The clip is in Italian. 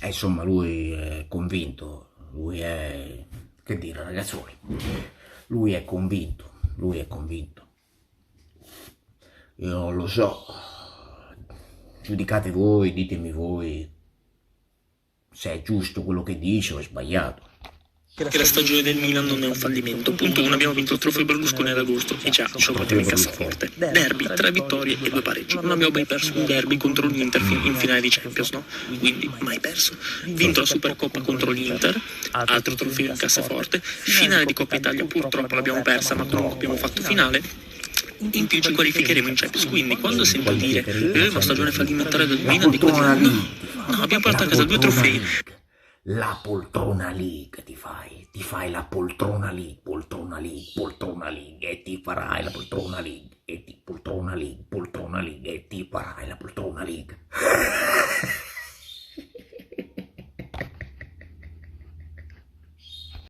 insomma, lui è convinto, lui è, che dire ragazzuoli, lui è convinto, lui è convinto. Io non lo so, giudicate voi, ditemi voi se è giusto quello che dice o è sbagliato. Che la stagione del Milan non è un fallimento. Punto 1, abbiamo vinto il trofeo Berlusconi ad agosto e già ce lo portiamo in cassaforte. Derby, 3 vittorie e 2 pareggi. Non abbiamo mai perso un derby contro l'Inter in finale di Champions, no? Quindi mai perso. Vinto la Supercoppa contro l'Inter, altro trofeo in cassaforte. Finale di Coppa Italia purtroppo l'abbiamo persa, ma comunque abbiamo fatto finale. In più ci qualificheremo in Champions, quindi quando sento dire una stagione fallimentare del Milan, dico no, abbiamo portato a casa 2 trofei. La poltrona league ti fai la poltrona league, e ti farai la poltrona league, e ti farai la poltrona league.